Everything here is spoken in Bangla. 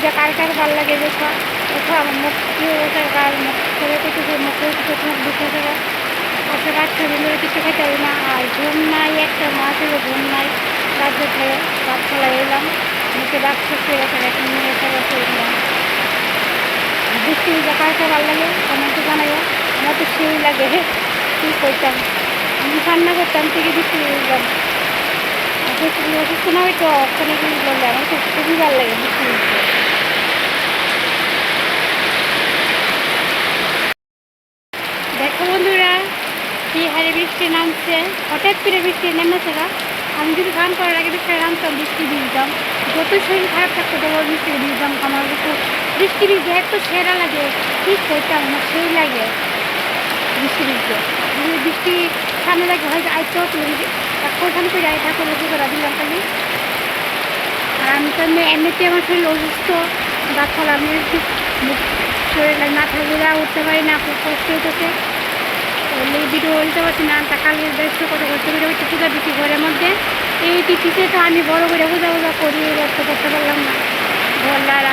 বৃষ্টিটা কার কার ভালো লাগে দেখো। দেখো আমার মুখ দিয়ে বসে কার মুখ করে কিছু মুখ মুখ দিতে থাকা বসে বাচ্চা দিলে কিছু খেতে হবে না। আর ঘুম নাই, একটা মাছ হলো ঘুম নাই, রাজ্যে খেয়ে ভাত ফেলা এলাম মুখে ডাক করতে গেছে এখন নিয়ে এসে বসে এলাম। বৃষ্টি কার কার ভালো লাগে আমাকে জানাইও। আমার তো সেই লাগে, কী করতাম আমি রান্না করতাম থেকে বৃষ্টি দিলাম অসুস্থ না হয়তো ওখানে কিন্তু বললে আমার তো খুবই ভালো লাগে বৃষ্টি দিতে। দেখো বন্ধুরা কি হারে বৃষ্টি নামছে, হঠাৎ করে বৃষ্টি নেমেছে না। আমি যদি গান করার আগে বৃষ্টি নামতাম বৃষ্টি দিতাম, যত শরীর খারাপ থাকতো তখন বৃষ্টি দিতাম। আমার তো বৃষ্টি ভিজে এত সেরা লাগে, কী করতাম আমার সেই লাগে বৃষ্টি ভিজতে। বৃষ্টি সামনে লাগে হয়তো আইতেও তুলে কোথান করে আয় ঠাকুর লক্ষ্য করা দিলাম খালি। আর আমি তো এমনিতে আমার শরীর অসুস্থ, গাছ ফল আমি শরীর মাথা ঘুরা উঠতে পারি না, খুব কষ্ট হইতেছে। ভিডিও বলতে পারছি না, তা কালকে দেখছো কত কষ্ট করে হচ্ছে পূজা দিচ্ছি ঘরের মধ্যে। এই তিথিতে তো আমি বড় করে পূজা করি, করতে পারলাম না, ঘর আর